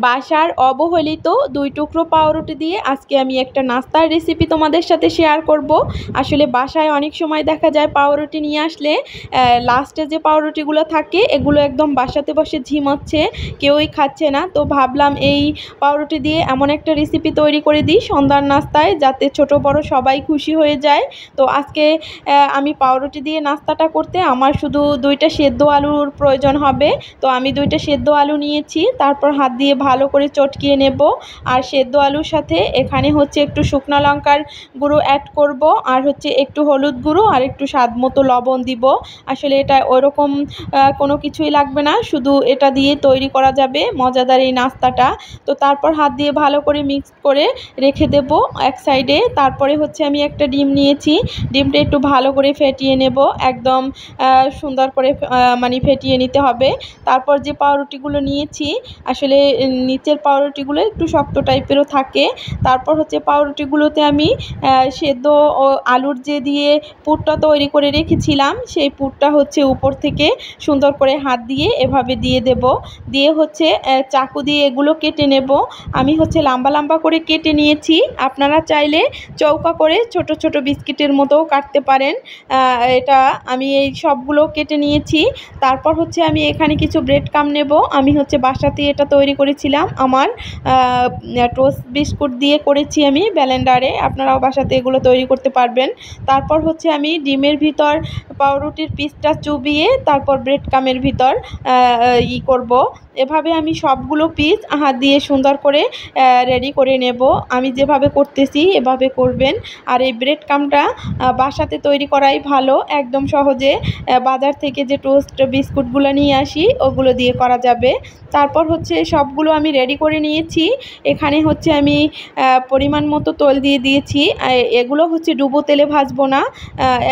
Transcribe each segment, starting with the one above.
বাসার অবহেলিত 2 টুকরো পাউরুটি দিয়ে আজকে আমি একটা নাস্তার রেসিপি তোমাদের সাথে শেয়ার করব। আসলে বাসায় অনেক সময় দেখা যায় পাউরুটি নিয়ে আসলে লাস্টে যে পাউরুটিগুলো থাকে এগুলো একদম বাসাতে বসে ঝিমাচ্ছে, কেউই খাচ্ছে না। তো ভাবলাম এই পাউরুটি দিয়ে এমন একটা রেসিপি তৈরি করে দিই সন্ধ্যার নাস্তায়, যাতে ছোট বড় সবাই খুশি হয়ে যায়। তো আজকে আমি পাউরুটি দিয়ে নাস্তাটা করতে আমার শুধু 2টা সেদ্ধ আলুর প্রয়োজন হবে। তো আমি 2টা সেদ্ধ আলু নিয়েছি, তারপর হাত দিয়ে ভালো করে চটকিয়ে নেব। আর সেদ্ধ আলুর সাথে এখানে হচ্ছে একটু শুকনো লঙ্কার গুঁড়ো অ্যাড করব, আর হচ্ছে একটু হলুদ গুঁড়ো আর একটু স্বাদ মতো লবণ দিব। আসলে এটা ওইরকম কোনো কিছুই লাগবে না, শুধু এটা দিয়ে তৈরি করা যাবে মজাদার এই নাস্তাটা। তো তারপর হাত দিয়ে ভালো করে মিক্স করে রেখে দেব এক সাইডে। তারপরে হচ্ছে আমি একটা ডিম নিয়েছি, ডিমটা একটু ভালো করে ফেটিয়ে নেব, একদম সুন্দর করে মানে ফেটিয়ে নিতে হবে। তারপর যে পাউরুটিগুলো নিয়েছি, আসলে নিচের পাউরুটিগুলো একটু শক্ত টাইপেরও থাকে। তারপর হচ্ছে পাউরুটিগুলোতে আমি সেদ্ধ ও আলুর যে দিয়ে পুরটা তৈরি করে রেখেছিলাম, সেই পুরটা হচ্ছে উপর থেকে সুন্দর করে হাত দিয়ে এভাবে দিয়ে দেব। দিয়ে হচ্ছে চাকু দিয়ে এগুলো কেটে নেব। আমি হচ্ছে লম্বা লম্বা করে কেটে নিয়েছি, আপনারা চাইলে চৌকা করে ছোট ছোট বিস্কিটের মতোও কাটতে পারেন। এটা আমি এই সবগুলো কেটে নিয়েছি। তারপর হচ্ছে আমি এখানে কিছু ব্রেড ক্রাম্ব নেব। আমি হচ্ছে বাসাতেই এটা তৈরি করেছিলাম, আমার টোস্ট বিস্কুট দিয়ে করেছি আমি ব্লেন্ডারে, আপনারাও বাসাতে এগুলো তৈরি করতে পারবেন। তারপর হচ্ছে আমি ডিমের ভিতর পাউরুটির পিসটা চুবিয়ে তারপর ব্রেড ক্রাম্বের ভিতর করব। এভাবে আমি সবগুলো পিস হাত দিয়ে সুন্দর করে রেডি করে নেব। আমি যেভাবে করতেছি এভাবে করবেন। আর এই ব্রেড ক্রাম্বটা বাসাতে তৈরি করাই ভালো, একদম সহজে বাজার থেকে যে টোস্ট বিস্কুটগুলো নিয়ে আসি ওগুলো দিয়ে করা যাবে। তারপর হচ্ছে সবগুলো আমি রেডি করে নিয়েছি। এখানে হচ্ছে আমি পরিমাণ মতো তেল দিয়ে দিয়েছি। এগুলো হচ্ছে ডুবো তেলে ভাজবো না,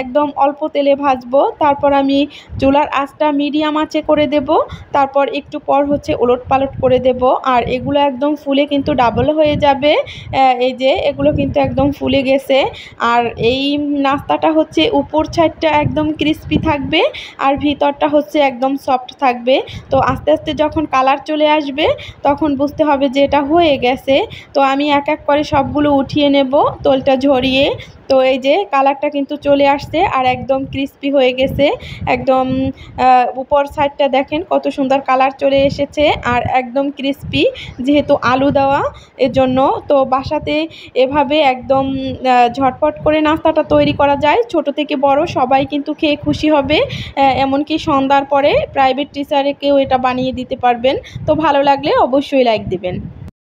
একদম অল্প তেলে ভাজবো। তারপর আমি চুলার আঁচটা মিডিয়াম আঁচে করে দেব। তারপর একটু পর হচ্ছে ওলট পালট করে দেব। আর এগুলো একদম ফুলে কিন্তু ডাবল হয়ে যাবে। এই যে এগুলো কিন্তু একদম ফুলে গেছে। আর এই নাস্তাটা হচ্ছে উপর সাইডটা একদম ক্রিস্পি থাকবে আর ভিতরটা হচ্ছে একদম সফট থাকবে। তো আস্তে আস্তে যখন কালার চলে আসবে তখন বুঝতে হবে যে এটা হয়ে গেছে। তো আমি এক এক করে সবগুলো উঠিয়ে নেব তেলটা ঝরিয়ে। তো এই যে কালারটা কিন্তু চলে আসছে আর একদম ক্রিস্পি হয়ে গেছে, একদম উপর সাইডটা দেখেন কত সুন্দর কালার চলে এসেছে আর একদম ক্রিস্পি, যেহেতু আলু দেওয়া এর জন্য। তো বাসাতে এভাবে একদম ঝটপট করে নাস্তাটা তৈরি করা যায়, ছোট থেকে বড় সবাই কিন্তু খেয়ে খুশি হবে। এমনকি সন্ধ্যার পরে প্রাইভেট টিচারকেও এটা বানিয়ে দিতে পারবেন। তো ভালো লাগলে অবশ্যই লাইক দিবেন।